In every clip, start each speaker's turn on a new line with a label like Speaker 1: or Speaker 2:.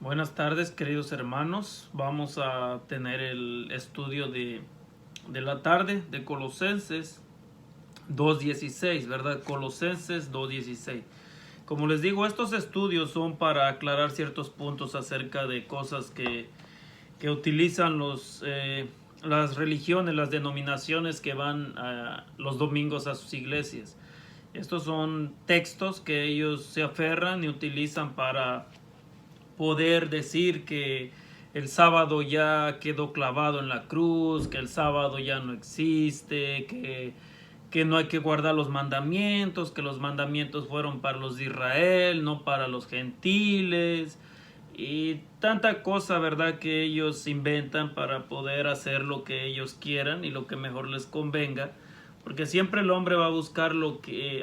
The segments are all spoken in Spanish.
Speaker 1: Buenas tardes, queridos hermanos. Vamos a tener el estudio de la tarde de Colosenses 2.16, ¿verdad? Colosenses 2.16. Como les digo, estos estudios son para aclarar ciertos puntos acerca de cosas que utilizan las religiones, las denominaciones que van los domingos a sus iglesias. Estos son textos que ellos se aferran y utilizan para poder decir que el sábado ya quedó clavado en la cruz, que el sábado ya no existe, que no hay que guardar los mandamientos, que los mandamientos fueron para los de Israel, no para los gentiles, y tanta cosa, ¿verdad?, que ellos inventan para poder hacer lo que ellos quieran y lo que mejor les convenga, porque siempre el hombre va a buscar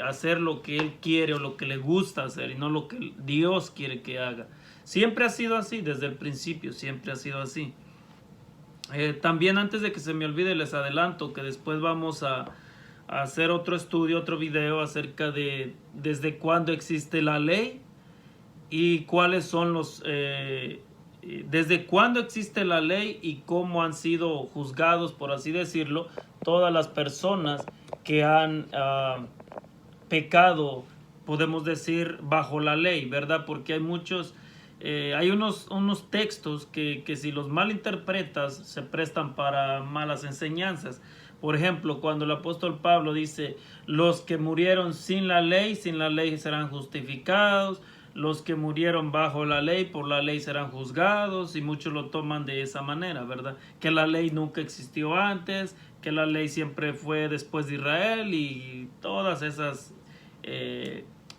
Speaker 1: hacer lo que él quiere o lo que le gusta hacer y no lo que Dios quiere que haga. Siempre ha sido así, desde el principio, siempre ha sido así. También antes de que se me olvide les adelanto que después vamos a hacer otro estudio, otro video acerca de desde cuándo existe la ley y cuáles son desde cuándo existe la ley y cómo han sido juzgados, por así decirlo, todas las personas que han pecado, podemos decir, bajo la ley, ¿verdad? Porque hay unos textos que si los malinterpretas se prestan para malas enseñanzas. Por ejemplo, cuando el apóstol Pablo dice, los que murieron sin la ley serán justificados, los que murieron bajo la ley, por la ley serán juzgados, y muchos lo toman de esa manera, ¿verdad? Que la ley nunca existió antes, que la ley siempre fue después de Israel y todas esas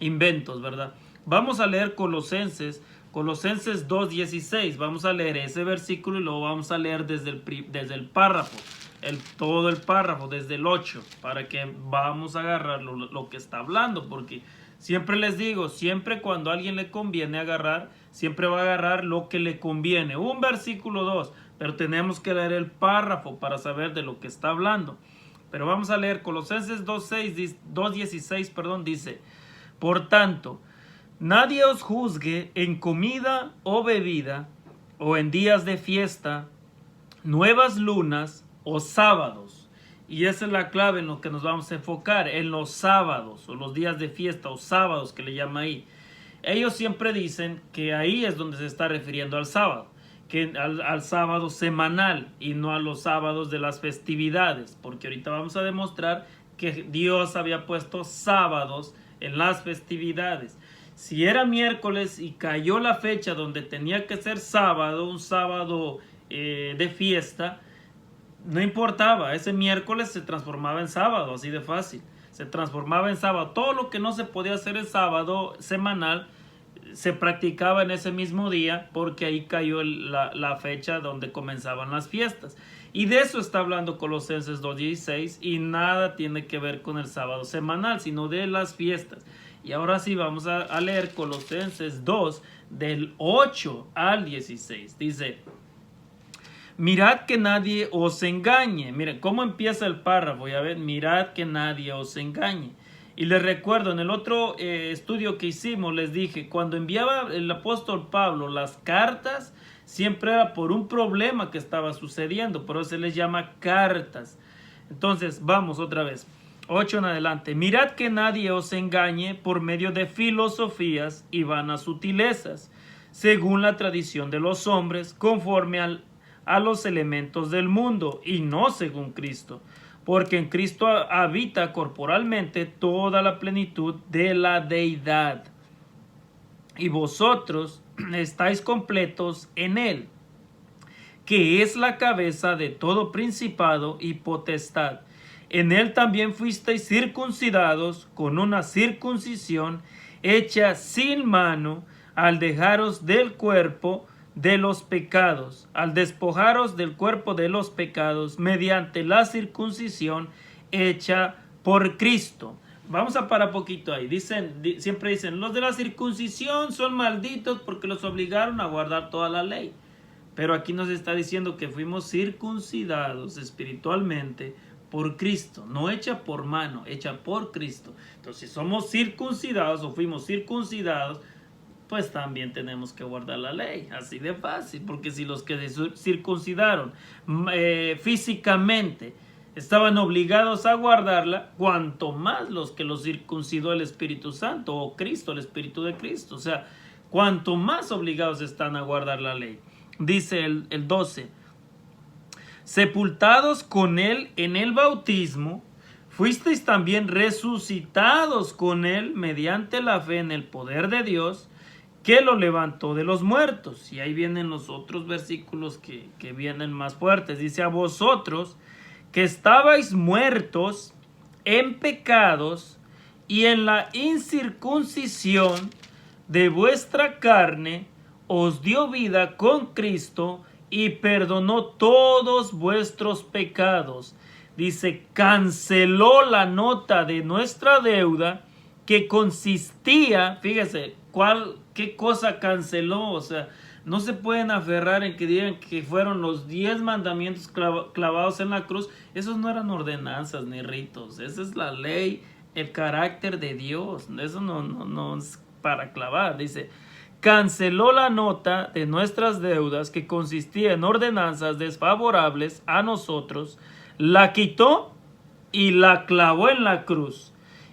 Speaker 1: inventos, ¿verdad? Vamos a leer Colosenses 2.16, vamos a leer ese versículo y lo vamos a leer desde el párrafo, todo el párrafo, desde el 8, para que vamos a agarrar lo que está hablando, porque siempre les digo, siempre cuando a alguien le conviene agarrar, siempre va a agarrar lo que le conviene, un versículo 2, pero tenemos que leer el párrafo para saber de lo que está hablando. Pero vamos a leer Colosenses 2.16, perdón, dice, por tanto, nadie os juzgue en comida o bebida, o en días de fiesta, nuevas lunas o sábados. Y esa es la clave en lo que nos vamos a enfocar, en los sábados, o los días de fiesta, o sábados que le llama ahí. Ellos siempre dicen que ahí es donde se está refiriendo al sábado, que al sábado semanal y no a los sábados de las festividades, porque ahorita vamos a demostrar que Dios había puesto sábados en las festividades. Si era miércoles y cayó la fecha donde tenía que ser sábado, un sábado de fiesta, no importaba, ese miércoles se transformaba en sábado, así de fácil. Se transformaba en sábado. Todo lo que no se podía hacer el sábado semanal se practicaba en ese mismo día porque ahí cayó la fecha donde comenzaban las fiestas. Y de eso está hablando Colosenses 2.16 y nada tiene que ver con el sábado semanal, sino de las fiestas. Y ahora sí vamos a leer Colosenses 2 del 8 al 16. Dice, mirad que nadie os engañe. Miren cómo empieza el párrafo, ya ven, mirad que nadie os engañe. Y les recuerdo, en el otro estudio que hicimos, les dije, cuando enviaba el apóstol Pablo las cartas, siempre era por un problema que estaba sucediendo, por eso se les llama cartas. Entonces, vamos otra vez. 8 en adelante. Mirad que nadie os engañe por medio de filosofías y vanas sutilezas, según la tradición de los hombres, conforme a los elementos del mundo, y no según Cristo. Porque en Cristo habita corporalmente toda la plenitud de la deidad. Y vosotros estáis completos en Él, que es la cabeza de todo principado y potestad. En Él también fuisteis circuncidados con una circuncisión hecha sin mano, al dejaros del cuerpo de los pecados, al despojaros del cuerpo de los pecados mediante la circuncisión hecha por Cristo. Vamos a parar poquito ahí. Siempre dicen, los de la circuncisión son malditos porque los obligaron a guardar toda la ley. Pero aquí nos está diciendo que fuimos circuncidados espiritualmente por Cristo, no hecha por mano, hecha por Cristo. Entonces, si somos circuncidados o fuimos circuncidados, pues también tenemos que guardar la ley, así de fácil, porque si los que se circuncidaron físicamente estaban obligados a guardarla, cuanto más los que los circuncidó el Espíritu Santo o Cristo, el Espíritu de Cristo, o sea, cuanto más obligados están a guardar la ley. Dice el 12, sepultados con él en el bautismo, fuisteis también resucitados con él mediante la fe en el poder de Dios, que lo levantó de los muertos. Y ahí vienen los otros versículos que vienen más fuertes. Dice, a vosotros que estabais muertos en pecados y en la incircuncisión de vuestra carne, os dio vida con Cristo y perdonó todos vuestros pecados. Dice, canceló la nota de nuestra deuda que consistía, fíjese, ¿qué cosa canceló? O sea, no se pueden aferrar en que digan que fueron los 10 mandamientos clavados en la cruz. Esos no eran ordenanzas ni ritos. Esa es la ley, el carácter de Dios. Eso no es para clavar. Dice, canceló la nota de nuestras deudas que consistía en ordenanzas desfavorables a nosotros, la quitó y la clavó en la cruz.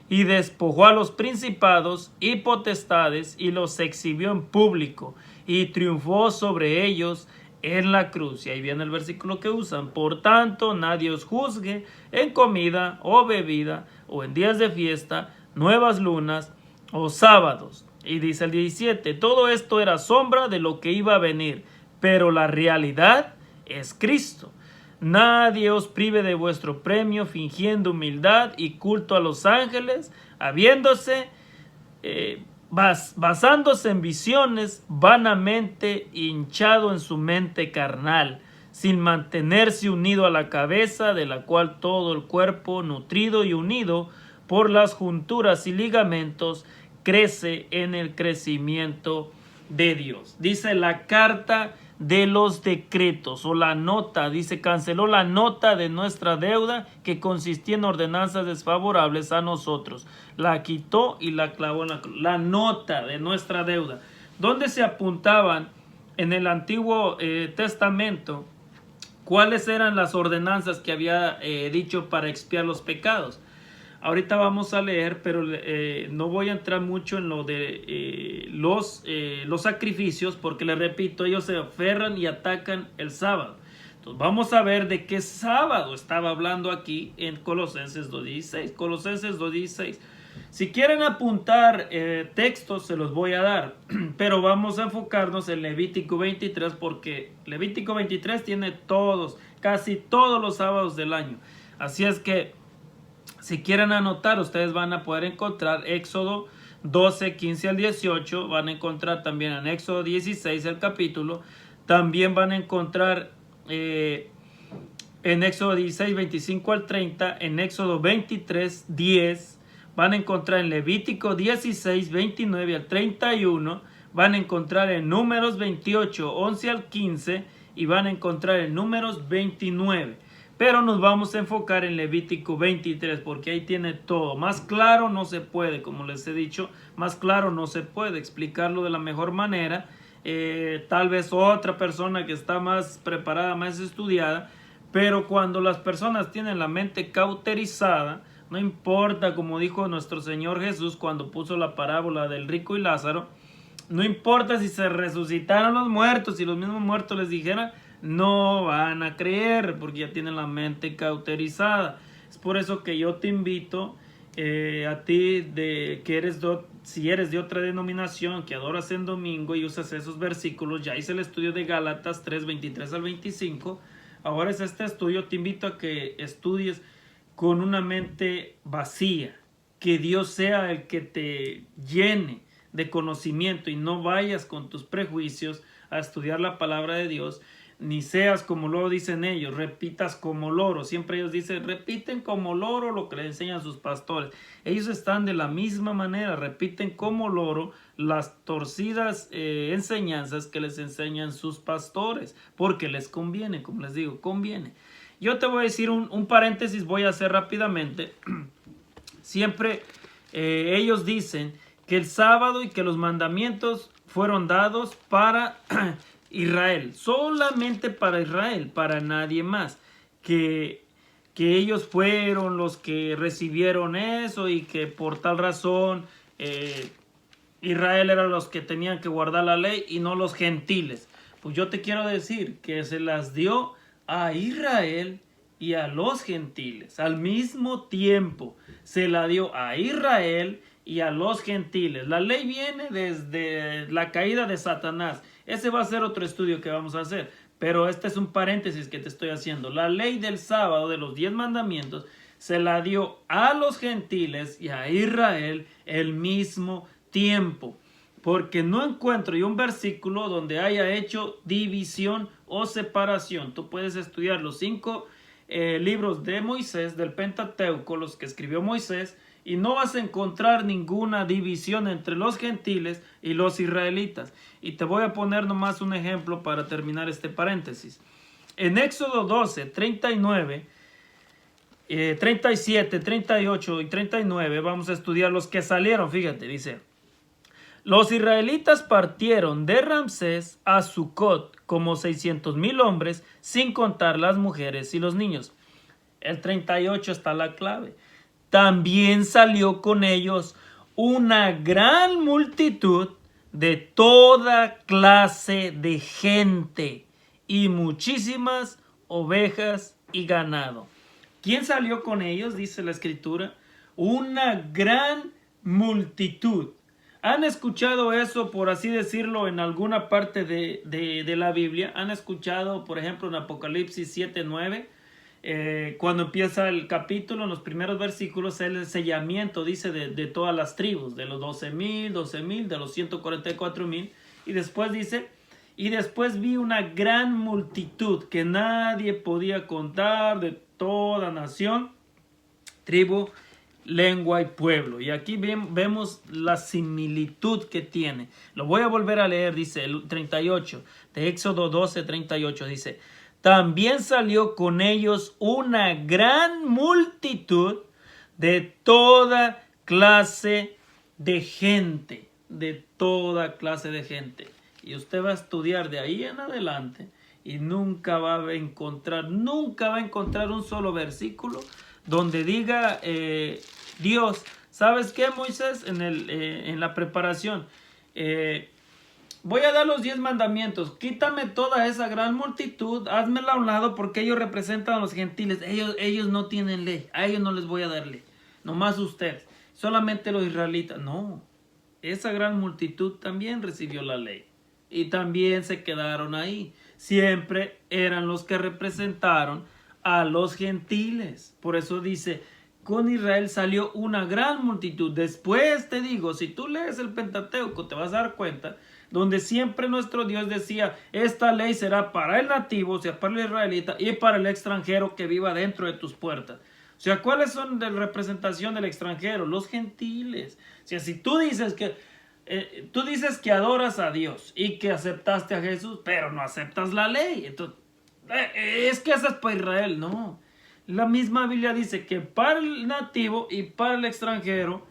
Speaker 1: Y despojó a los principados y potestades y los exhibió en público y triunfó sobre ellos en la cruz. Y ahí viene el versículo que usan. Por tanto, nadie os juzgue en comida o bebida o en días de fiesta, nuevas lunas o sábados. Y dice el 17, todo esto era sombra de lo que iba a venir, pero la realidad es Cristo. Nadie os prive de vuestro premio, fingiendo humildad y culto a los ángeles, basándose en visiones, vanamente hinchado en su mente carnal, sin mantenerse unido a la cabeza, de la cual todo el cuerpo, nutrido y unido por las junturas y ligamentos, crece en el crecimiento de Dios. Dice la carta de los decretos o la nota, dice, canceló la nota de nuestra deuda que consistía en ordenanzas desfavorables a nosotros, la quitó y la clavó en la cruz. La nota de nuestra deuda, donde se apuntaban en el Antiguo Testamento cuáles eran las ordenanzas que había dicho para expiar los pecados. Ahorita vamos a leer, pero no voy a entrar mucho en lo de los sacrificios, porque les repito, ellos se aferran y atacan el sábado. Entonces vamos a ver de qué sábado estaba hablando aquí en Colosenses 2.16. Colosenses 2.16. Si quieren apuntar textos, se los voy a dar, pero vamos a enfocarnos en Levítico 23, porque Levítico 23 tiene casi todos los sábados del año. Así es que si quieren anotar, ustedes van a poder encontrar Éxodo 12, 15 al 18. Van a encontrar también en Éxodo 16 el capítulo. También van a encontrar en Éxodo 16, 25 al 30. En Éxodo 23, 10. Van a encontrar en Levítico 16, 29 al 31. Van a encontrar en Números 28, 11 al 15. Y van a encontrar en Números 29. Pero nos vamos a enfocar en Levítico 23 porque ahí tiene todo. Más claro no se puede, como les he dicho, más claro no se puede explicarlo de la mejor manera. Tal vez otra persona que está más preparada, más estudiada, pero cuando las personas tienen la mente cauterizada, no importa, como dijo nuestro Señor Jesús cuando puso la parábola del rico y Lázaro, no importa si se resucitaron los muertos, si los mismos muertos les dijeran, no van a creer porque ya tienen la mente cauterizada. Es por eso que yo te invito a ti, si eres de otra denominación que adoras en domingo y usas esos versículos, ya hice el estudio de Gálatas 3, 23 al 25. Ahora es este estudio, te invito a que estudies con una mente vacía, que Dios sea el que te llene de conocimiento y no vayas con tus prejuicios a estudiar la palabra de Dios, ni seas como luego dicen ellos, repitas como loro. Siempre ellos dicen, repiten como loro lo que les enseñan sus pastores. Ellos están de la misma manera, repiten como loro las torcidas enseñanzas que les enseñan sus pastores, porque les conviene, como les digo, conviene. Yo te voy a decir un paréntesis, voy a hacer rápidamente. Siempre ellos dicen que el sábado y que los mandamientos fueron dados para Israel, solamente para Israel, para nadie más, que ellos fueron los que recibieron eso y que por tal razón Israel eran los que tenían que guardar la ley y no los gentiles. Pues yo te quiero decir que se las dio a Israel y a los gentiles. Al mismo tiempo se la dio a Israel y a los gentiles. La ley viene desde la caída de Satanás. Ese va a ser otro estudio que vamos a hacer. Pero este es un paréntesis que te estoy haciendo. La ley del sábado de los 10 mandamientos se la dio a los gentiles y a Israel el mismo tiempo. Porque no encuentro yo un versículo donde haya hecho división o separación. Tú puedes estudiar los 5 libros de Moisés, del Pentateuco, los que escribió Moisés, y no vas a encontrar ninguna división entre los gentiles y los israelitas. Y te voy a poner nomás un ejemplo para terminar este paréntesis. En Éxodo 12, 39, 37, 38 y 39 vamos a estudiar los que salieron. Fíjate, dice: los israelitas partieron de Ramsés a Sucot como 600,000 hombres, sin contar las mujeres y los niños. El 38 está la clave. También salió con ellos una gran multitud de toda clase de gente y muchísimas ovejas y ganado. ¿Quién salió con ellos? Dice la escritura. Una gran multitud. ¿Han escuchado eso, por así decirlo, en alguna parte de la Biblia? ¿Han escuchado, por ejemplo, en Apocalipsis 7:9? Cuando empieza el capítulo, en los primeros versículos, el sellamiento dice de todas las tribus, de los 12,000, de los 144,000, y después dice: y después vi una gran multitud que nadie podía contar, de toda nación, tribu, lengua y pueblo. Y aquí vemos la similitud que tiene. Lo voy a volver a leer, dice el 38, de Éxodo 12, 38, dice: también salió con ellos una gran multitud de toda clase de gente, de toda clase de gente. Y usted va a estudiar de ahí en adelante y nunca va a encontrar un solo versículo donde diga Dios: ¿sabes qué, Moisés? En la preparación, voy a dar los 10 mandamientos, quítame toda esa gran multitud, házmela a un lado porque ellos representan a los gentiles, ellos no tienen ley, a ellos no les voy a dar ley, nomás ustedes, solamente los israelitas. No, esa gran multitud también recibió la ley y también se quedaron ahí. Siempre eran los que representaron a los gentiles. Por eso dice: con Israel salió una gran multitud. Después te digo, si tú lees el Pentateuco, te vas a dar cuenta donde siempre nuestro Dios decía: esta ley será para el nativo, o sea, para el israelita, y para el extranjero que viva dentro de tus puertas. O sea, ¿cuáles son de representación del extranjero? Los gentiles. O sea, si tú dices que adoras a Dios y que aceptaste a Jesús, pero no aceptas la ley, entonces, es que eso es para Israel. No, la misma Biblia dice que para el nativo y para el extranjero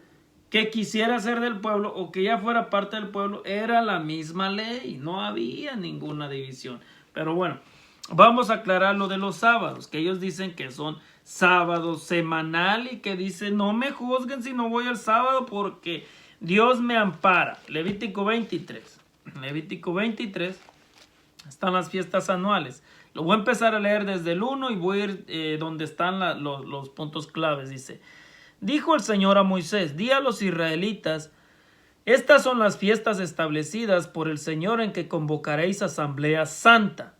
Speaker 1: que quisiera ser del pueblo o que ya fuera parte del pueblo, era la misma ley, no había ninguna división. Pero bueno, vamos a aclarar lo de los sábados, que ellos dicen que son sábados semanal y que dicen: no me juzguen si no voy al sábado porque Dios me ampara. Levítico 23. Levítico 23 están las fiestas anuales. Lo voy a empezar a leer desde el 1 y voy a ir donde están los puntos claves. Dice: dijo el Señor a Moisés: di a los israelitas: estas son las fiestas establecidas por el Señor en que convocaréis asamblea santa.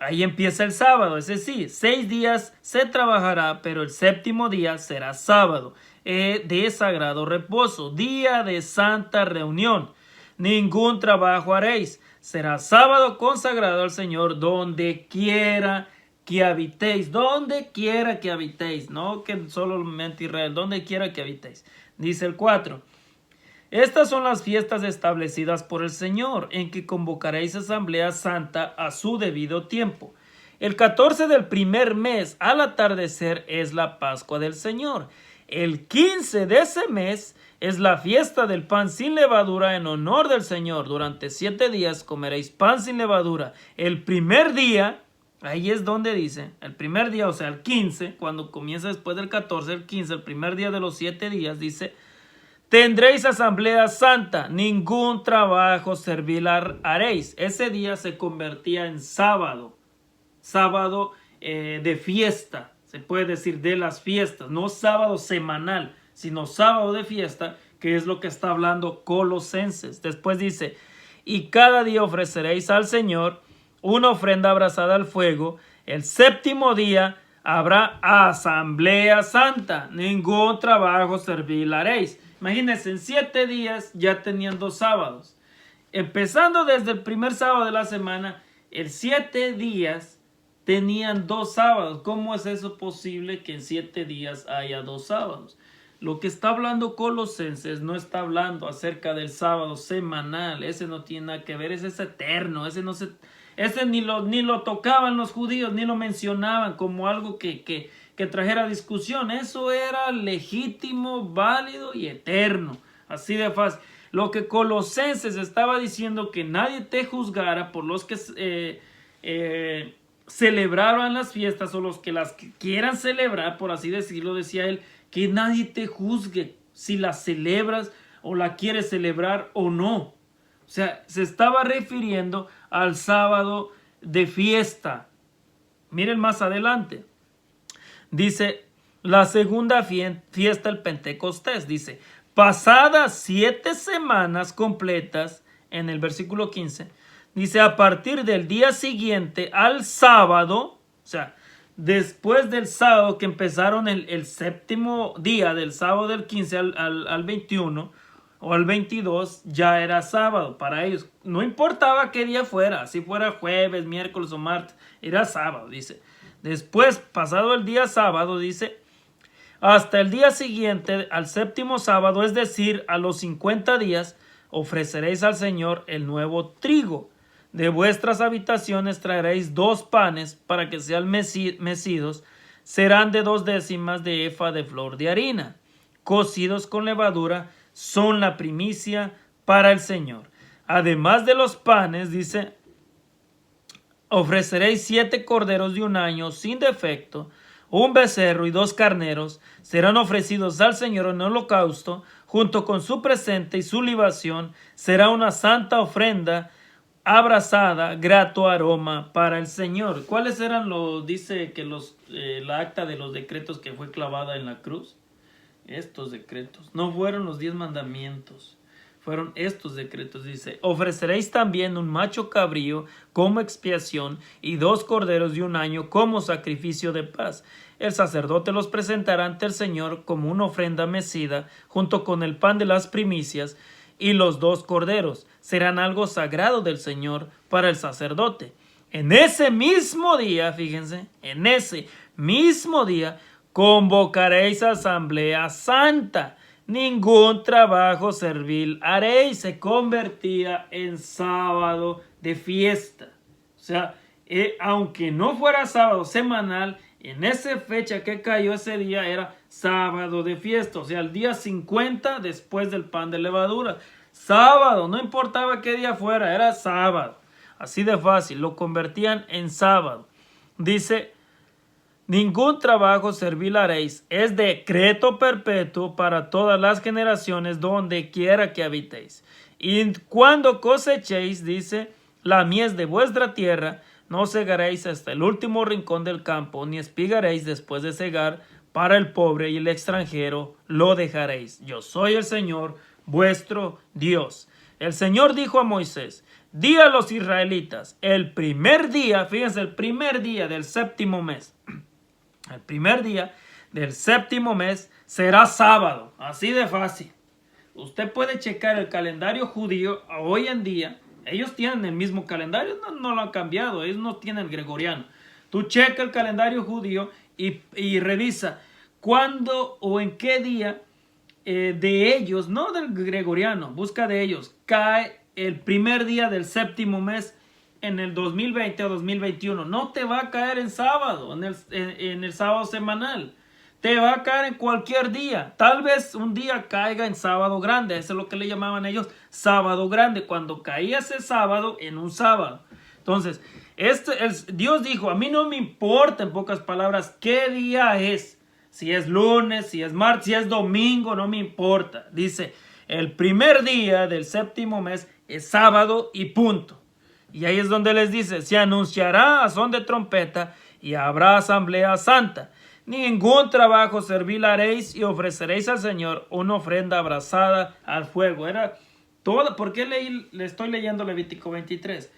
Speaker 1: Ahí empieza el sábado, es decir, 6 días se trabajará, pero el 7º día será sábado, de sagrado reposo, día de santa reunión. Ningún trabajo haréis. Será sábado consagrado al Señor donde quiera que habitéis. Donde quiera que habitéis. No que solamente Israel. Donde quiera que habitéis. Dice el 4. Estas son las fiestas establecidas por el Señor, en que convocaréis asamblea santa a su debido tiempo. El 14 del primer mes al atardecer es la Pascua del Señor. El 15 de ese mes es la fiesta del pan sin levadura en honor del Señor. Durante 7 días comeréis pan sin levadura. El primer día, ahí es donde dice, el primer día, o sea, el 15, cuando comienza después del 14, el 15, el primer día de los 7 días, dice, tendréis asamblea santa, ningún trabajo servil haréis. Ese día se convertía en sábado, sábado de fiesta, se puede decir de las fiestas, no sábado semanal, sino sábado de fiesta, que es lo que está hablando Colosenses. Después dice, y cada día ofreceréis al Señor una ofrenda abrasada al fuego. El séptimo día habrá asamblea santa, ningún trabajo servil haréis. Imagínense, en 7 días ya tenían 2 sábados. Empezando desde el primer sábado de la semana, en 7 días tenían 2 sábados. ¿Cómo es eso posible que en 7 días haya 2 sábados? Lo que está hablando Colosenses no está hablando acerca del sábado semanal. Ese no tiene nada que ver, ese es eterno. Ese ni lo tocaban los judíos, ni lo mencionaban como algo que trajera discusión. Eso era legítimo, válido y eterno. Así de fácil. Lo que Colosenses estaba diciendo, que nadie te juzgara por los que celebraban las fiestas o los que las quieran celebrar, por así decirlo, decía él, que nadie te juzgue si la celebras o la quieres celebrar o no. O sea, se estaba refiriendo al sábado de fiesta. Miren más adelante. Dice, la segunda fiesta, el Pentecostés. Dice, pasadas 7 semanas completas, en el versículo 15, dice, a partir del día siguiente al sábado, o sea, después del sábado que empezaron el séptimo día, del sábado del 15 al 21 o al 22, ya era sábado para ellos. No importaba qué día fuera, si fuera jueves, miércoles o martes, era sábado, dice. Después, pasado el día sábado, dice, hasta el día siguiente, al séptimo sábado, es decir, a los 50 días, ofreceréis al Señor el nuevo trigo. De vuestras habitaciones traeréis 2 panes para que sean mecidos, serán de 2 décimas de efa de flor de harina, cocidos con levadura, son la primicia para el Señor. Además de los panes, dice, ofreceréis 7 corderos de 1 año sin defecto, 1 becerro y 2 carneros, serán ofrecidos al Señor en holocausto, junto con su presente y su libación, será una santa ofrenda abrasada, grato aroma para el Señor. ¿Cuáles eran dice que la acta de los decretos que fue clavada en la cruz? Estos decretos. No fueron los 10 mandamientos. Fueron estos decretos. Dice, ofreceréis también un macho cabrío como expiación y 2 corderos de 1 año como sacrificio de paz. El sacerdote los presentará ante el Señor como una ofrenda mecida, junto con el pan de las primicias, y los 2 corderos serán algo sagrado del Señor para el sacerdote. En ese mismo día, fíjense, en ese mismo día convocaréis asamblea santa. Ningún trabajo servil haréis. Se convertía en sábado de fiesta. O sea, aunque no fuera sábado semanal, en esa fecha que cayó ese día era sábado de fiesta. O sea, el día 50 después del pan de levadura. Sábado, no importaba qué día fuera, era sábado. Así de fácil, lo convertían en sábado. Dice, ningún trabajo servil haréis, es decreto perpetuo para todas las generaciones donde quiera que habitéis. Y cuando cosechéis, dice, la mies de vuestra tierra, no segaréis hasta el último rincón del campo, ni espigaréis después de segar, para el pobre y el extranjero lo dejaréis. Yo soy el Señor, vuestro Dios. El Señor dijo a Moisés, di a los israelitas, el primer día, fíjense, el primer día del séptimo mes, el primer día del séptimo mes será sábado, así de fácil. Usted puede checar el calendario judío hoy en día. Ellos tienen el mismo calendario, no lo han cambiado, ellos no tienen el gregoriano. Tú checa el calendario judío y revisa cuándo o en qué día de ellos, no del gregoriano, busca de ellos, cae el primer día del séptimo mes en el 2020 o 2021. No te va a caer en sábado, en el sábado semanal. te va a caer en cualquier día. Tal vez un día caiga en sábado grande. Eso es lo que le llamaban ellos sábado grande. Cuando caía ese sábado en un sábado. Entonces, Dios dijo, a mí no me importa, en pocas palabras, qué día es. Si es lunes, si es martes, si es domingo, no me importa. Dice, el primer día del séptimo mes es sábado y punto. Y ahí es donde les dice, se anunciará a son de trompeta y habrá asamblea santa. Ningún trabajo servil haréis y ofreceréis al Señor una ofrenda abrazada al fuego. Era todo. ¿Por qué le estoy leyendo Levítico 23?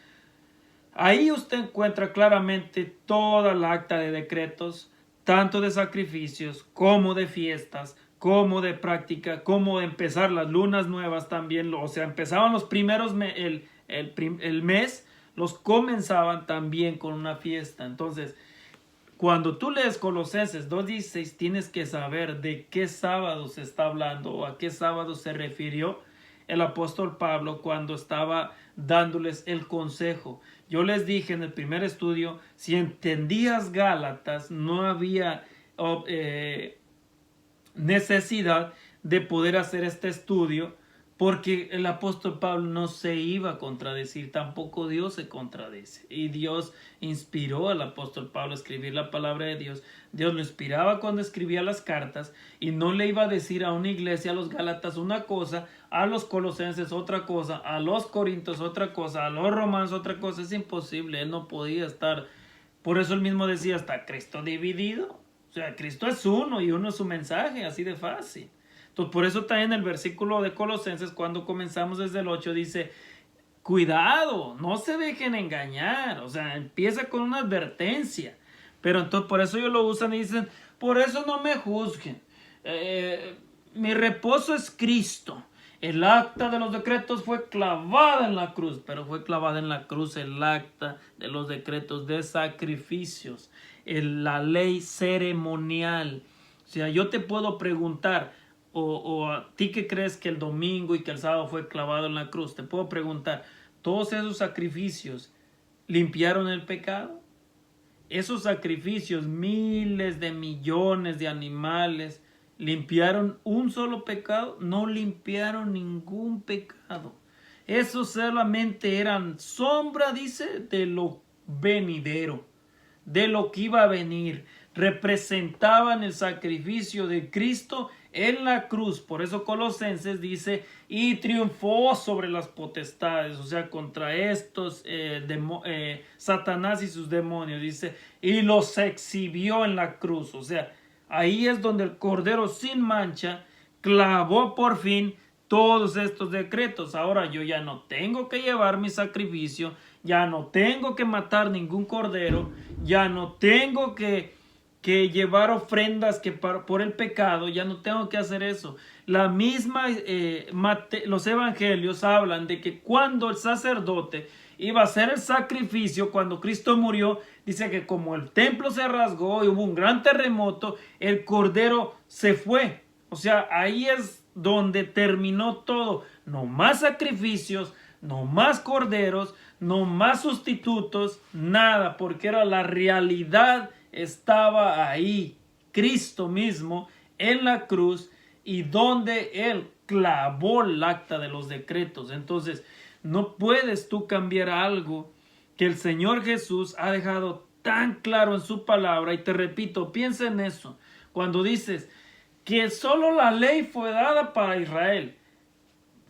Speaker 1: Ahí usted encuentra claramente toda la acta de decretos, tanto de sacrificios como de fiestas, como de práctica, como de empezar las lunas nuevas también. O sea, empezaban los primeros, el mes, los comenzaban también con una fiesta. Entonces, cuando tú lees Colosenses 2:16, tienes que saber de qué sábado se está hablando o a qué sábado se refirió el apóstol Pablo cuando estaba dándoles el consejo. Yo les dije en el primer estudio, si entendías Gálatas, no había necesidad de poder hacer este estudio, porque el apóstol Pablo no se iba a contradecir, tampoco Dios se contradice. Y Dios inspiró al apóstol Pablo a escribir la palabra de Dios. Dios lo inspiraba cuando escribía las cartas y no le iba a decir a una iglesia, a los Gálatas una cosa, a los Colosenses otra cosa, a los Corintios otra cosa, a los Romanos otra cosa. Es imposible, él no podía estar. Por eso él mismo decía, ¿está Cristo dividido? O sea, Cristo es uno y uno es su mensaje, así de fácil. Entonces, por eso también el versículo de Colosenses, cuando comenzamos desde el 8, dice, cuidado, no se dejen engañar. O sea, empieza con una advertencia. Pero entonces por eso ellos lo usan y dicen, por eso no me juzguen. Mi reposo es Cristo. El acta de los decretos fue clavada en la cruz, pero fue clavada en la cruz el acta de los decretos de sacrificios, la ley ceremonial. O sea, yo te puedo preguntar, o a ti que crees que el domingo y que el sábado fue clavado en la cruz, te puedo preguntar, ¿todos esos sacrificios limpiaron el pecado? Esos sacrificios, miles de millones de animales, ¿limpiaron un solo pecado? No limpiaron ningún pecado. Esos solamente eran sombra, dice, de lo venidero, de lo que iba a venir. Representaban el sacrificio de Cristo en la cruz. Por eso Colosenses dice, y triunfó sobre las potestades, o sea, contra estos Satanás y sus demonios, dice, y los exhibió en la cruz. O sea, ahí es donde el Cordero sin mancha clavó por fin todos estos decretos. Ahora yo ya no tengo que llevar mi sacrificio, ya no tengo que matar ningún cordero, ya no tengo que llevar ofrendas por el pecado, ya no tengo que hacer eso. La misma, los evangelios hablan de que cuando el sacerdote iba a hacer el sacrificio, cuando Cristo murió, dice que como el templo se rasgó y hubo un gran terremoto, el cordero se fue. O sea, ahí es donde terminó todo. No más sacrificios, no más corderos, no más sustitutos, nada, porque era la realidad. Estaba ahí Cristo mismo en la cruz y donde Él clavó el acta de los decretos. Entonces, no puedes tú cambiar algo que el Señor Jesús ha dejado tan claro en su palabra. Y te repito, piensa en eso. Cuando dices que solo la ley fue dada para Israel.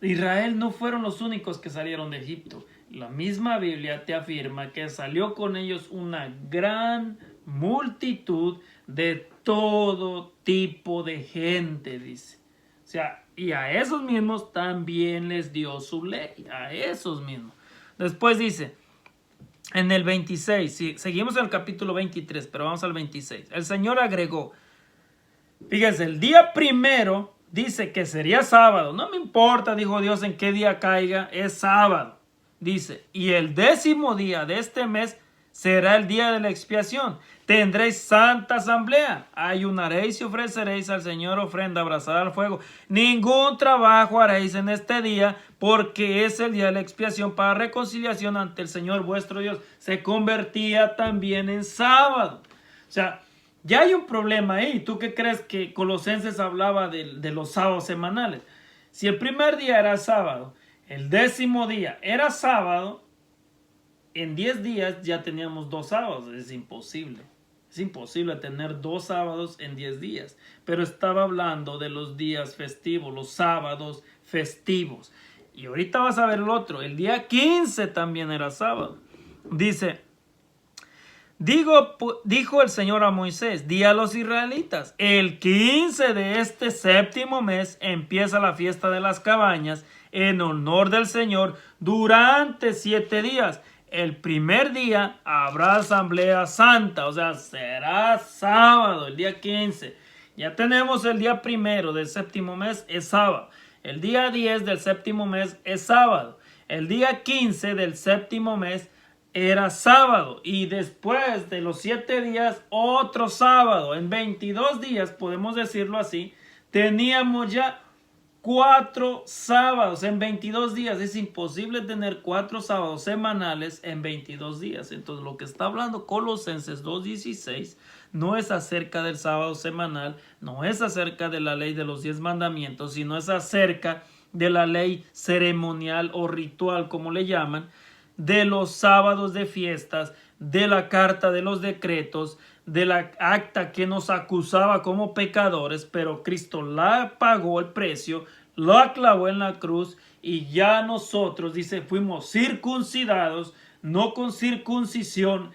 Speaker 1: Israel no fueron los únicos que salieron de Egipto. La misma Biblia te afirma que salió con ellos una gran multitud de todo tipo de gente, dice. O sea, y a esos mismos también les dio su ley, a esos mismos. Después dice, en el 26, seguimos en el capítulo 23, pero vamos al 26. El Señor agregó, fíjense, el día primero dice que sería sábado. No me importa, dijo Dios, en qué día caiga, es sábado. Dice, y el 10º día de este mes será el día de la expiación. Tendréis santa asamblea. Ayunaréis y ofreceréis al Señor ofrenda abrazada al fuego. Ningún trabajo haréis en este día, porque es el día de la expiación para reconciliación ante el Señor vuestro Dios. Se convertía también en sábado. O sea, Ya hay un problema ahí. ¿Tú qué crees que Colosenses hablaba de los sábados semanales? Si el primer día era sábado, el 10º día era sábado, en 10 días ya teníamos 2 sábados. Es imposible. Es imposible tener 2 sábados en 10 días. Pero estaba hablando de los días festivos, los sábados festivos. Y ahorita vas a ver el otro. El día 15 también era sábado. Dijo el Señor a Moisés, di a los israelitas, el 15 de este 7º mes empieza la fiesta de las cabañas en honor del Señor durante 7 días. El primer día habrá asamblea santa, o sea, será sábado, el día 15. Ya tenemos el día 1 del 7º mes, es sábado. El día 10 del 7º mes es sábado. El día 15 del 7º mes era sábado. Y después de los 7 días, otro sábado. En 22 días, podemos decirlo así, teníamos ya 4 sábados en 22 días. Es imposible tener 4 sábados semanales en 22 días. Entonces, lo que está hablando Colosenses 2:16 no es acerca del sábado semanal, no es acerca de la ley de los 10 mandamientos, sino es acerca de la ley ceremonial o ritual, como le llaman, de los sábados de fiestas, de la carta de los decretos, de la acta que nos acusaba como pecadores, pero Cristo la pagó el precio, la clavó en la cruz y ya nosotros, dice, fuimos circuncidados, no con circuncisión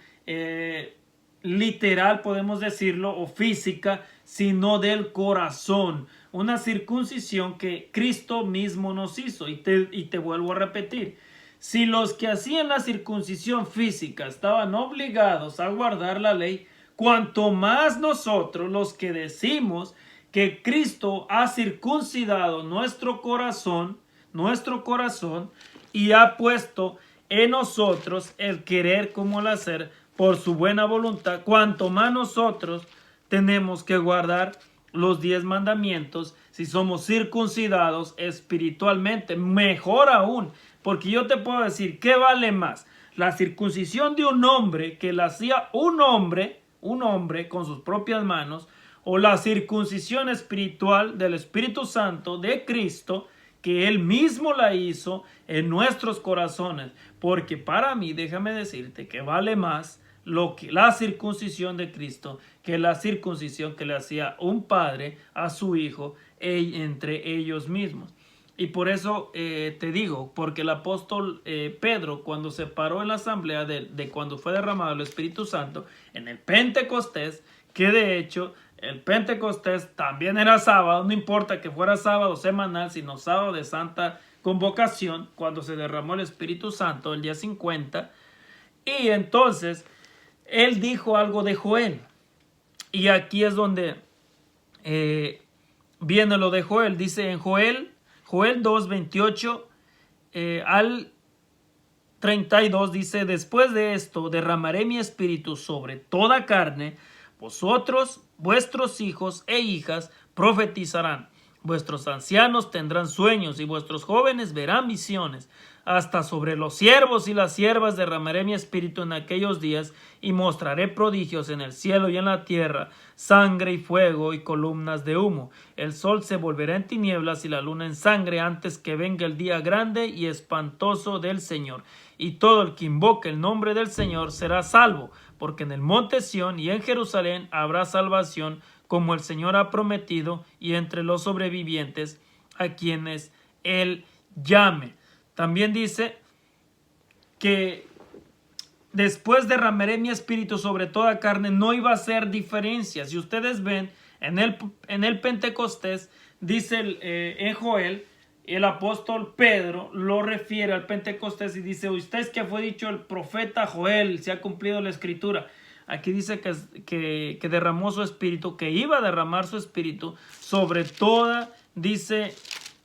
Speaker 1: literal, podemos decirlo, o física, sino del corazón. Una circuncisión que Cristo mismo nos hizo. Y te vuelvo a repetir. Si los que hacían la circuncisión física estaban obligados a guardar la ley, cuanto más nosotros, los que decimos que Cristo ha circuncidado nuestro corazón y ha puesto en nosotros el querer como el hacer por su buena voluntad, cuanto más nosotros tenemos que guardar los 10 mandamientos si somos circuncidados espiritualmente, mejor aún, porque yo te puedo decir, ¿qué vale más? La circuncisión de un hombre que la hacía un hombre con sus propias manos, o la circuncisión espiritual del Espíritu Santo de Cristo, que Él mismo la hizo en nuestros corazones. Porque para mí, déjame decirte que vale más la circuncisión de Cristo que la circuncisión que le hacía un padre a su hijo entre ellos mismos. Y por eso te digo, porque el apóstol Pedro, cuando se paró en la asamblea de cuando fue derramado el Espíritu Santo en el Pentecostés, que de hecho el Pentecostés también era sábado, no importa que fuera sábado semanal, sino sábado de santa convocación, cuando se derramó el Espíritu Santo el día 50, y entonces él dijo algo de Joel. Y aquí es donde viene lo de Joel. Dice en Joel 2:28 al 32, dice, después de esto derramaré mi espíritu sobre toda carne, vosotros, vuestros hijos e hijas profetizarán, vuestros ancianos tendrán sueños y vuestros jóvenes verán visiones. Hasta sobre los siervos y las siervas derramaré mi espíritu en aquellos días y mostraré prodigios en el cielo y en la tierra, sangre y fuego y columnas de humo. El sol se volverá en tinieblas y la luna en sangre antes que venga el día grande y espantoso del Señor. Y todo el que invoque el nombre del Señor será salvo, porque en el monte Sión y en Jerusalén habrá salvación, como el Señor ha prometido, y entre los sobrevivientes a quienes Él llame. También dice que después derramaré mi espíritu sobre toda carne. No iba a ser diferencia. Si ustedes ven en el Pentecostés, dice en Joel, el apóstol Pedro lo refiere al Pentecostés y dice, ustedes que fue dicho el profeta Joel, se ha cumplido la escritura. Aquí dice que derramó su espíritu, que iba a derramar su espíritu sobre toda, dice,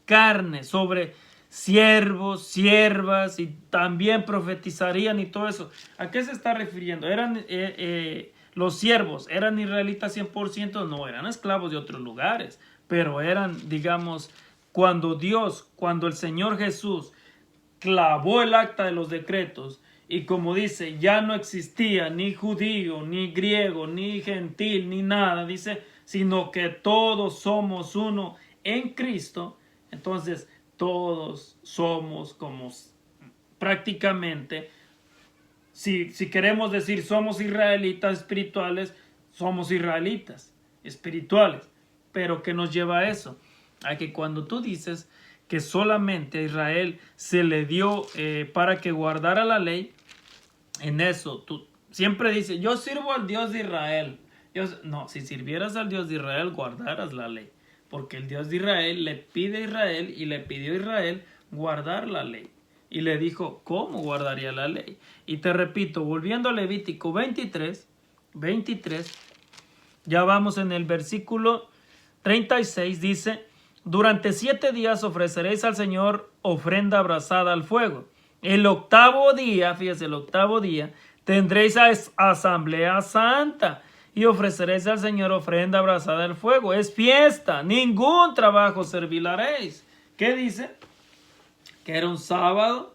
Speaker 1: carne, sobre siervos, siervas, y también profetizarían y todo eso. ¿A qué se está refiriendo? ¿Eran los siervos, eran israelitas 100%? No, eran esclavos de otros lugares, pero eran, digamos, cuando el Señor Jesús clavó el acta de los decretos Y como dice, ya no existía ni judío, ni griego, ni gentil, ni nada, dice, sino que todos somos uno en Cristo. Entonces, todos somos como prácticamente, si queremos decir somos israelitas espirituales, somos israelitas espirituales. Pero ¿qué nos lleva a eso? A que cuando tú dices que solamente a Israel se le dio para que guardara la ley, en eso tú siempre dices, yo sirvo al Dios de Israel. No, si sirvieras al Dios de Israel, guardaras la ley. Porque el Dios de Israel le pide a Israel y le pidió a Israel guardar la ley. Y le dijo, ¿cómo guardaría la ley? Y te repito, volviendo a Levítico 23, ya vamos en el versículo 36, dice, durante 7 días ofreceréis al Señor ofrenda abrazada al fuego. El octavo día, fíjese, el octavo día, tendréis asamblea santa y ofreceréis al Señor ofrenda abrazada al fuego. Es fiesta, ningún trabajo servilaréis. ¿Qué dice? Que era un sábado,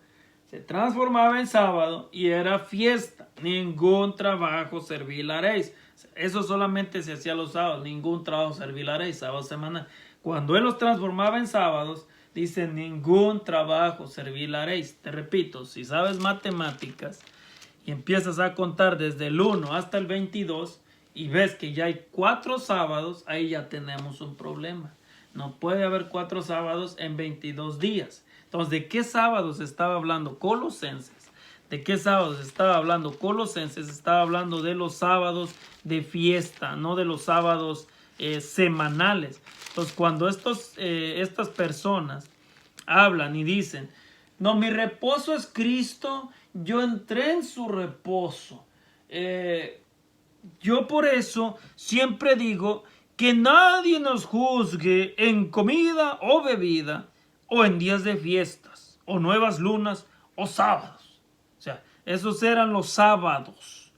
Speaker 1: se transformaba en sábado y era fiesta. Ningún trabajo servil haréis. Eso solamente se hacía los sábados, ningún trabajo servil haréis, sábado semanal. Cuando él los transformaba en sábados, dice ningún trabajo servil haréis. Te repito, si sabes matemáticas y empiezas a contar desde el 1 hasta el 22 y ves que ya hay 4 sábados, ahí ya tenemos un problema. No puede haber 4 sábados en 22 días. Entonces, ¿de qué sábados estaba hablando Colosenses? ¿De qué sábados estaba hablando Colosenses? Estaba hablando de los sábados de fiesta, no de los sábados semanales. Entonces, cuando estas personas hablan y dicen, no, mi reposo es Cristo, yo entré en su reposo. Yo por eso siempre digo que nadie nos juzgue en comida o bebida, o en días de fiestas, o nuevas lunas, o sábados. O sea, esos eran los sábados.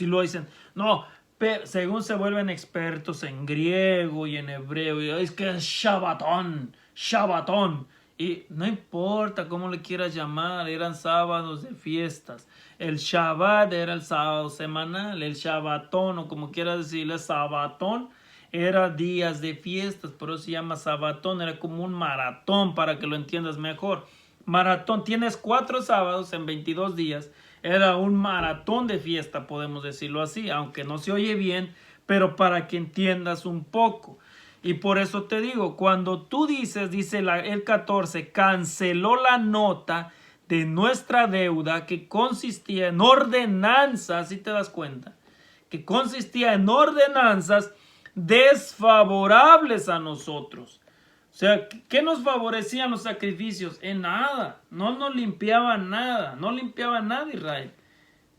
Speaker 1: Y lo dicen, no, pero según se vuelven expertos en griego y en hebreo, y es que es Shabbatón. Y no importa cómo le quieras llamar, eran sábados de fiestas. El Shabbat era el sábado semanal, el Shabbatón, o como quieras decirle, Sabatón, era días de fiestas, por eso se llama sabatón, era como un maratón para que lo entiendas mejor. Maratón, tienes 4 sábados en 22 días, era un maratón de fiesta, podemos decirlo así, aunque no se oye bien, pero para que entiendas un poco. Y por eso te digo, cuando tú dice el 14, canceló la nota de nuestra deuda que consistía en ordenanzas, si te das cuenta, que consistía en ordenanzas desfavorables a nosotros. O sea, ¿qué nos favorecían los sacrificios? En nada, no nos limpiaban nada, no limpiaban nada Israel.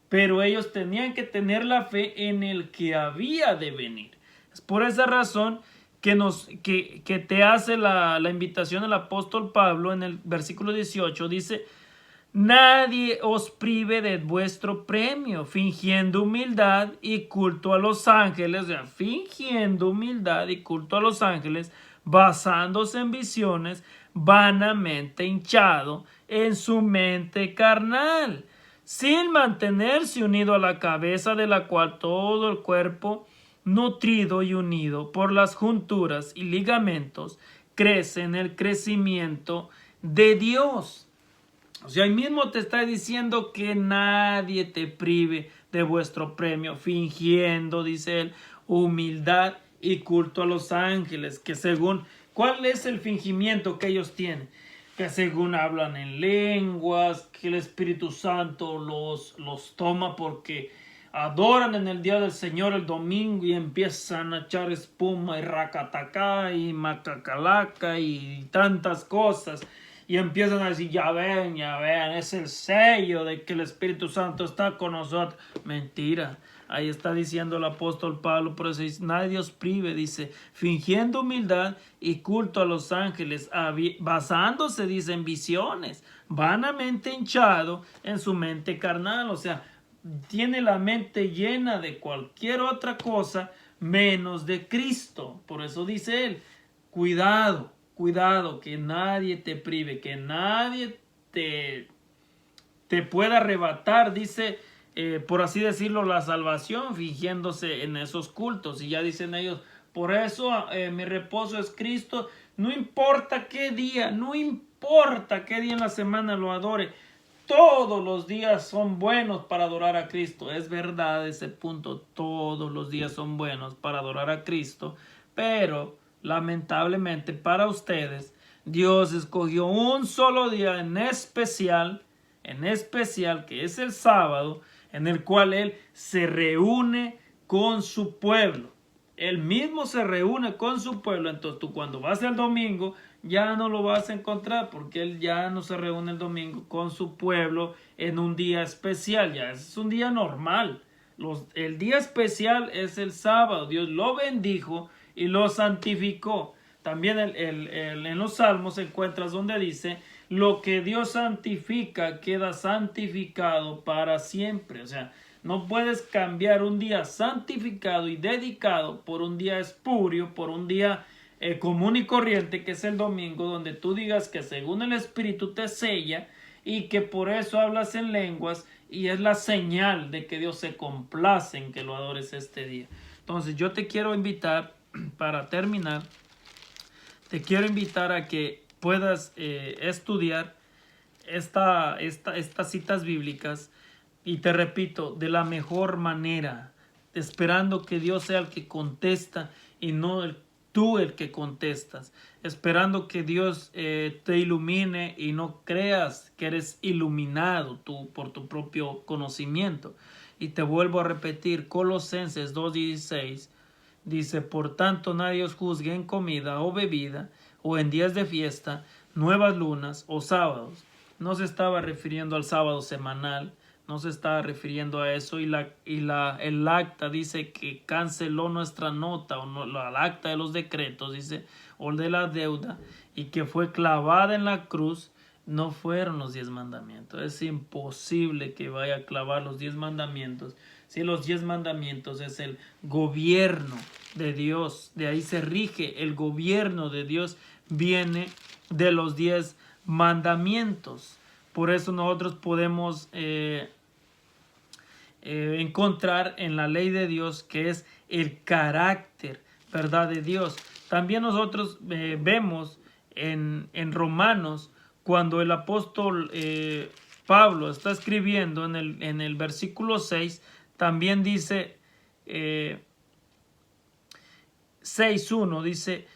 Speaker 1: Pero ellos tenían que tener la fe en el que había de venir. Es por esa razón que te hace la invitación el apóstol Pablo en el versículo 18, dice, nadie os prive de vuestro premio, fingiendo humildad y culto a los ángeles, o sea, fingiendo humildad y culto a los ángeles, basándose en visiones, vanamente hinchado en su mente carnal, sin mantenerse unido a la cabeza de la cual todo el cuerpo, nutrido y unido por las junturas y ligamentos, crece en el crecimiento de Dios. O sea, ahí mismo te está diciendo que nadie te prive de vuestro premio, fingiendo, dice él, humildad y culto a los ángeles, que según, ¿cuál es el fingimiento que ellos tienen? Que según hablan en lenguas, que el Espíritu Santo los toma porque adoran en el día del Señor el domingo y empiezan a echar espuma y racatacá y macacalaca y tantas cosas. Y empiezan a decir, ya ven, es el sello de que el Espíritu Santo está con nosotros. Mentira. Ahí está diciendo el apóstol Pablo, por eso dice, nadie os prive, dice, fingiendo humildad y culto a los ángeles, basándose, dice, en visiones, vanamente hinchado en su mente carnal. O sea, tiene la mente llena de cualquier otra cosa menos de Cristo. Por eso dice él, cuidado, que nadie te prive, que nadie te te pueda arrebatar, dice, por así decirlo, la salvación, fingiéndose en esos cultos. Y ya dicen ellos, por eso mi reposo es Cristo, no importa qué día, no importa qué día en la semana lo adore, todos los días son buenos para adorar a Cristo. Es verdad ese punto, todos los días son buenos para adorar a Cristo, pero lamentablemente para ustedes, Dios escogió un solo día en especial, que es el sábado, en el cual Él se reúne con su pueblo. Él mismo se reúne con su pueblo. Entonces tú cuando vas el domingo ya no lo vas a encontrar, porque Él ya no se reúne el domingo con su pueblo en un día especial. Ya es un día normal. El día especial es el sábado. Dios lo bendijo y lo santificó. También en los Salmos encuentras donde dice, lo que Dios santifica queda santificado para siempre. O sea, no puedes cambiar un día santificado y dedicado por un día espurio, por un día común y corriente, que es el domingo, donde tú digas que según el Espíritu te sella y que por eso hablas en lenguas y es la señal de que Dios se complace en que lo adores este día. Entonces yo te quiero invitar, para terminar, te quiero invitar a que puedas estudiar estas citas bíblicas, y te repito, de la mejor manera, esperando que Dios sea el que contesta y no tú el que contestas, esperando que Dios te ilumine y no creas que eres iluminado tú por tu propio conocimiento. Y te vuelvo a repetir, Colosenses 2:16 dice, por tanto nadie os juzgue en comida o bebida, o en días de fiesta, nuevas lunas o sábados. No se estaba refiriendo al sábado semanal, no se estaba refiriendo a eso, y el acta dice que canceló nuestra nota, o no, el acta de los decretos, dice, o de la deuda, y que fue clavada en la cruz. No fueron los 10 mandamientos. Es imposible que vaya a clavar los 10 mandamientos. Si los 10 mandamientos es el gobierno de Dios, de ahí se rige el gobierno de Dios, viene de los 10 mandamientos. Por eso nosotros podemos encontrar en la ley de Dios que es el carácter, ¿verdad?, de Dios. También nosotros vemos en Romanos, cuando el apóstol Pablo está escribiendo en el versículo 6, también dice 6:1, dice,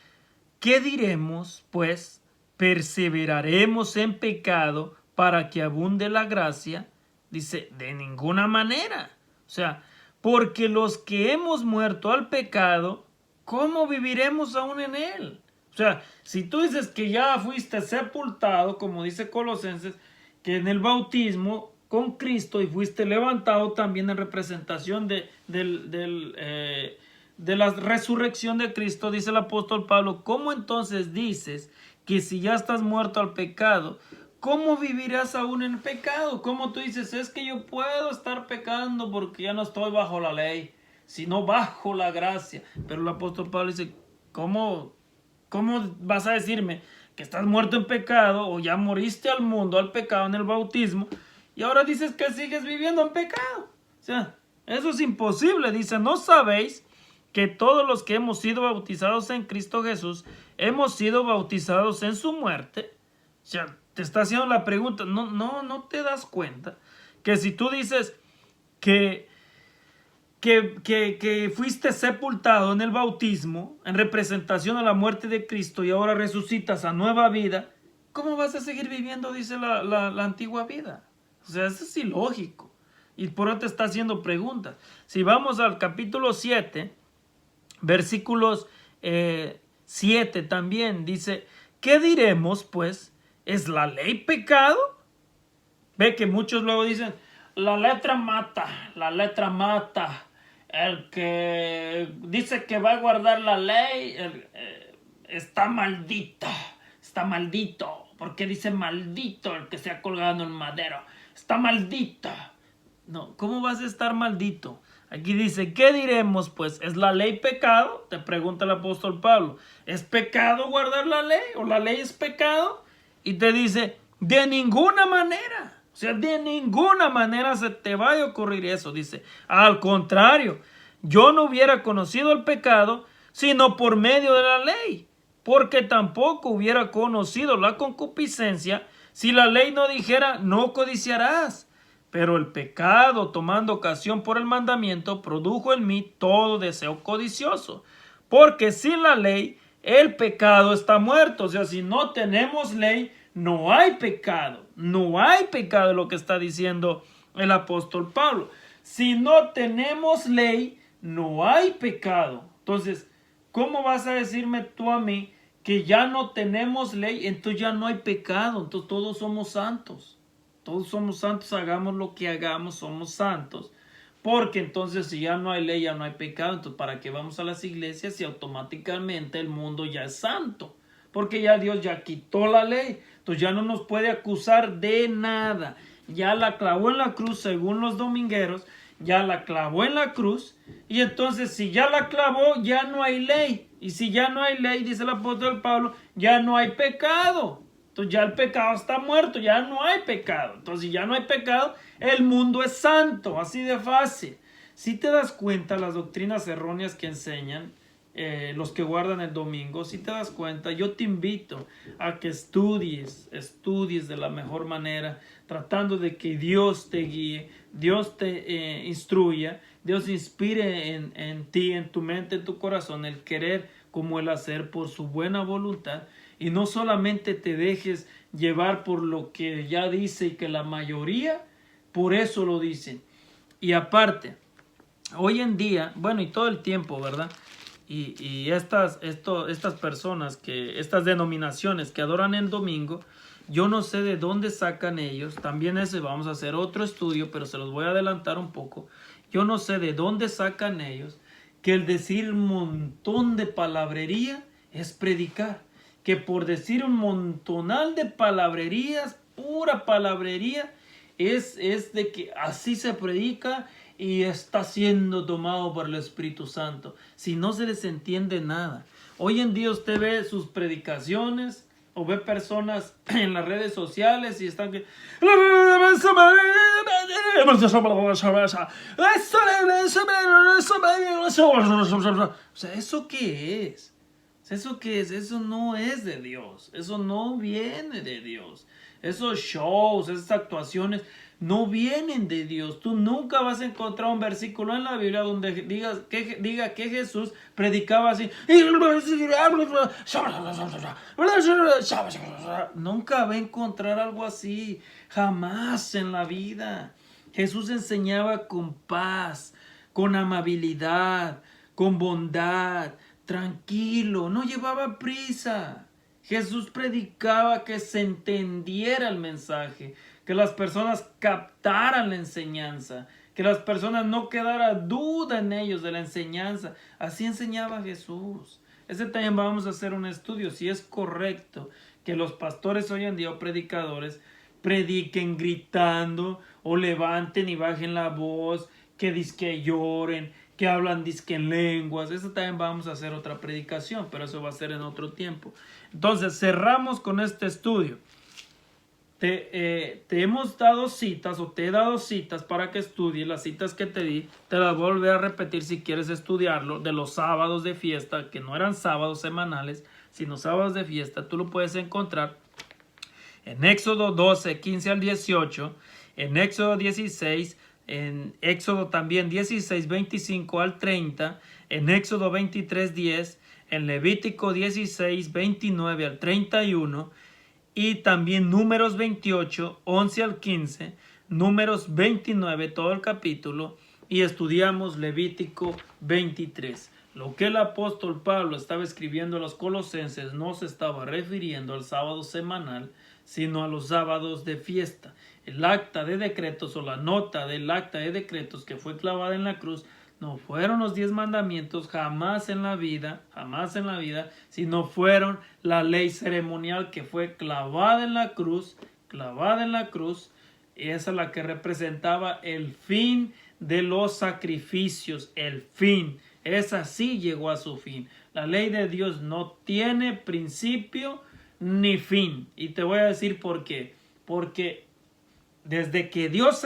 Speaker 1: ¿qué diremos pues? ¿Perseveraremos en pecado para que abunde la gracia? Dice, de ninguna manera. O sea, porque los que hemos muerto al pecado, ¿cómo viviremos aún en él? O sea, si tú dices que ya fuiste sepultado, como dice Colosenses, que en el bautismo con Cristo y fuiste levantado también en representación de la resurrección de Cristo, dice el apóstol Pablo, ¿cómo entonces dices que si ya estás muerto al pecado, ¿cómo vivirás aún en pecado? ¿Cómo tú dices, es que yo puedo estar pecando porque ya no estoy bajo la ley, sino bajo la gracia? Pero el apóstol Pablo dice, ¿cómo vas a decirme que estás muerto en pecado, o ya moriste al mundo, al pecado en el bautismo, y ahora dices que sigues viviendo en pecado? O sea, eso es imposible. Dice, ¿no sabéis que todos los que hemos sido bautizados en Cristo Jesús, hemos sido bautizados en su muerte? O sea, te está haciendo la pregunta. No te das cuenta que si tú dices que fuiste sepultado en el bautismo en representación a la muerte de Cristo y ahora resucitas a nueva vida, ¿cómo vas a seguir viviendo, dice, la antigua vida? O sea, eso es ilógico. Y por eso te está haciendo preguntas. Si vamos al capítulo 7, versículos 7 también dice, ¿qué diremos pues? ¿Es la ley pecado? Ve que muchos luego dicen, la letra mata, la letra mata. El que dice que va a guardar la ley está maldito, porque dice maldito el que se ha colgado en el madero, está maldito. No, ¿cómo vas a estar maldito? Aquí dice, ¿qué diremos pues? ¿Es la ley pecado? Te pregunta el apóstol Pablo. ¿Es pecado guardar la ley? ¿O la ley es pecado? Y te dice, de ninguna manera. O O sea, de ninguna manera se te vaya a ocurrir eso. Dice, al contrario, yo no hubiera conocido el pecado sino por medio de la ley, porque tampoco hubiera conocido la concupiscencia si la ley no dijera no codiciarás. Pero el pecado, tomando ocasión por el mandamiento, produjo en mí todo deseo codicioso. Porque sin la ley, el pecado está muerto. O sea, si no tenemos ley, no hay pecado. No hay pecado, lo que está diciendo el apóstol Pablo. Si no tenemos ley, no hay pecado. Entonces, ¿cómo vas a decirme tú a mí que ya no tenemos ley? Entonces ya no hay pecado. Entonces todos somos santos. Todos somos santos, hagamos lo que hagamos, somos santos. Porque entonces si ya no hay ley, ya no hay pecado. Entonces, ¿para qué vamos a las iglesias si automáticamente el mundo ya es santo? Porque ya Dios ya quitó la ley. Entonces ya no nos puede acusar de nada. Ya la clavó en la cruz, según los domingueros. Ya la clavó en la cruz. Y entonces si ya la clavó, ya no hay ley. Y si ya no hay ley, dice el apóstol Pablo, ya no hay pecado. Entonces ya el pecado está muerto, ya no hay pecado. Entonces si ya no hay pecado, el mundo es santo, así de fácil. Si te das cuenta las doctrinas erróneas que enseñan los que guardan el domingo, si te das cuenta, yo te invito a que estudies de la mejor manera, tratando de que Dios te guíe, Dios te instruya, Dios inspire en ti, en tu mente, en tu corazón, el querer como el hacer por su buena voluntad. Y no solamente te dejes llevar por lo que ya dice y que la mayoría por eso lo dicen. Y aparte, hoy en día, bueno, y todo el tiempo, ¿verdad? Y estas personas, estas denominaciones que adoran el domingo, yo no sé de dónde sacan ellos. También ese vamos a hacer otro estudio, pero se los voy a adelantar un poco. Yo no sé de dónde sacan ellos que el decir un montón de palabrería es predicar. Que por decir un montonal de palabrerías, pura palabrería, es de que así se predica y está siendo tomado por el Espíritu Santo. Si no se les entiende nada. Hoy en día usted ve sus predicaciones o ve personas en las redes sociales y están que... O sea, ¿eso qué es? ¿Eso qué es? Eso no es de Dios. Eso no viene de Dios. Esos shows, esas actuaciones no vienen de Dios. Tú nunca vas a encontrar un versículo en la Biblia donde diga que Jesús predicaba así. Nunca va a encontrar algo así. Jamás en la vida. Jesús enseñaba con paz, con amabilidad, con bondad, tranquilo, no llevaba prisa. Jesús predicaba que se entendiera el mensaje, que las personas captaran la enseñanza, que las personas no quedara duda en ellos de la enseñanza. Así enseñaba Jesús. Ese también vamos a hacer un estudio, si es correcto que los pastores hoy en día o predicadores prediquen gritando o levanten y bajen la voz, que dizque lloren, que hablan dizque en lenguas. Eso también vamos a hacer otra predicación, pero eso va a ser en otro tiempo. Entonces cerramos con este estudio. Te hemos dado citas o te he dado citas para que estudies. Las citas que te di te las voy a volver a repetir si quieres estudiarlo, de los sábados de fiesta, que no eran sábados semanales sino sábados de fiesta. Tú lo puedes encontrar en Éxodo 12, 15 al 18, en Éxodo 16, en Éxodo también 16, 25 al 30, en Éxodo 23, 10, en Levítico 16, 29 al 31, y también Números 28, 11 al 15, Números 29, todo el capítulo, y estudiamos Levítico 23. Lo que el apóstol Pablo estaba escribiendo a los colosenses no se estaba refiriendo al sábado semanal, sino a los sábados de fiesta. El acta de decretos o la nota del acta de decretos que fue clavada en la cruz no fueron los 10 mandamientos jamás en la vida, sino fueron la ley ceremonial que fue clavada en la cruz, y esa es la que representaba el fin de los sacrificios, el fin. Esa sí llegó a su fin. La ley de Dios no tiene principio ni fin. Y te voy a decir por qué. Porque Desde que Dios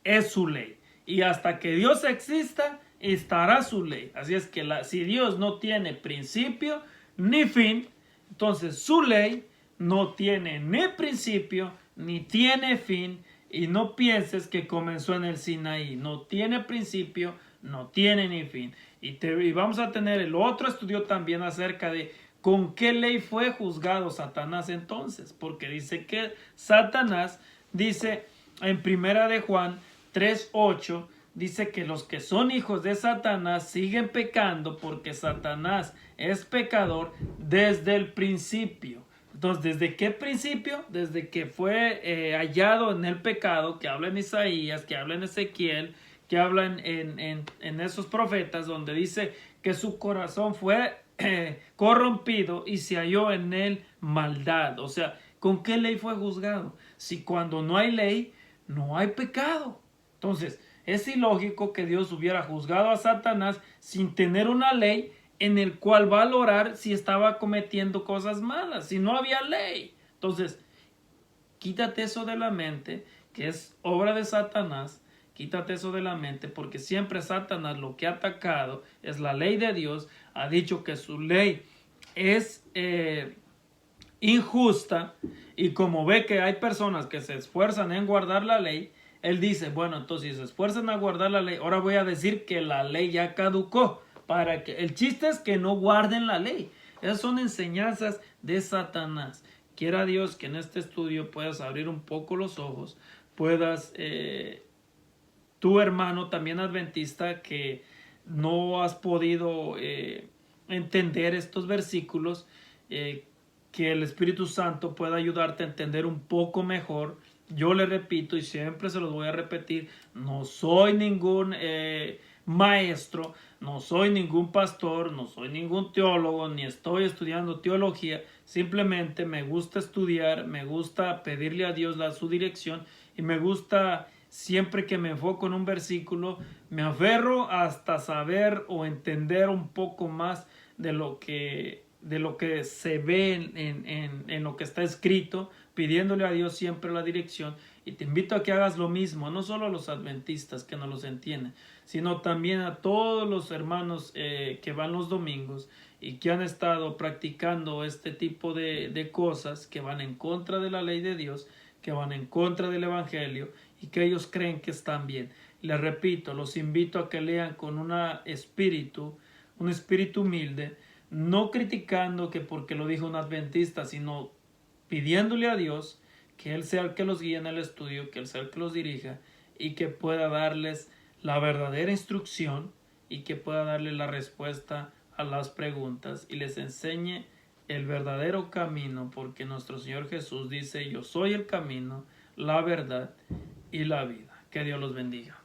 Speaker 1: es su ley. Y hasta que Dios exista, estará su ley. Así es que si Dios no tiene principio ni fin, entonces su ley no tiene ni principio ni tiene fin. Y no pienses que comenzó en el Sinaí. No tiene principio, no tiene ni fin. Y vamos a tener el otro estudio también acerca de con qué ley fue juzgado Satanás entonces. Porque dice que Satanás, dice en primera de Juan 3:8, dice que los que son hijos de Satanás siguen pecando porque Satanás es pecador desde el principio. Entonces, ¿desde qué principio? Desde que fue hallado en el pecado, que habla en Isaías, que habla en Ezequiel, que habla en esos profetas, donde dice que su corazón fue corrompido y se halló en él maldad. O sea, ¿con qué ley fue juzgado? Si cuando no hay ley, no hay pecado. Entonces, es ilógico que Dios hubiera juzgado a Satanás sin tener una ley en el cual valorar si estaba cometiendo cosas malas, si no había ley. Entonces, quítate eso de la mente, que es obra de Satanás. Quítate eso de la mente, porque siempre Satanás lo que ha atacado es la ley de Dios. Ha dicho que su ley es injusta, y como ve que hay personas que se esfuerzan en guardar la ley, él dice, bueno, entonces si se esfuerzan a guardar la ley, ahora voy a decir que la ley ya caducó, para que el chiste es que no guarden la ley. Esas son enseñanzas de Satanás. Quiera Dios que en este estudio puedas abrir un poco los ojos, puedas, tu hermano también adventista, que no has podido entender estos versículos, que el Espíritu Santo pueda ayudarte a entender un poco mejor. Yo le repito y siempre se los voy a repetir, no soy ningún maestro, no soy ningún pastor, no soy ningún teólogo, ni estoy estudiando teología. Simplemente me gusta estudiar, me gusta pedirle a Dios su dirección, y me gusta, siempre que me enfoco en un versículo, me aferro hasta saber o entender un poco más de lo que se ve en lo que está escrito, pidiéndole a Dios siempre la dirección. Y te invito a que hagas lo mismo, no solo a los adventistas que no los entienden, sino también a todos los hermanos que van los domingos y que han estado practicando este tipo de cosas, que van en contra de la ley de Dios, que van en contra del evangelio y que ellos creen que están bien. Les repito, los invito a que lean con un espíritu humilde, no criticando que porque lo dijo un adventista, sino pidiéndole a Dios que Él sea el que los guíe en el estudio, que Él sea el que los dirija, y que pueda darles la verdadera instrucción, y que pueda darles la respuesta a las preguntas, y les enseñe el verdadero camino, porque nuestro Señor Jesús dice: yo soy el camino, la verdad y la vida. Que Dios los bendiga.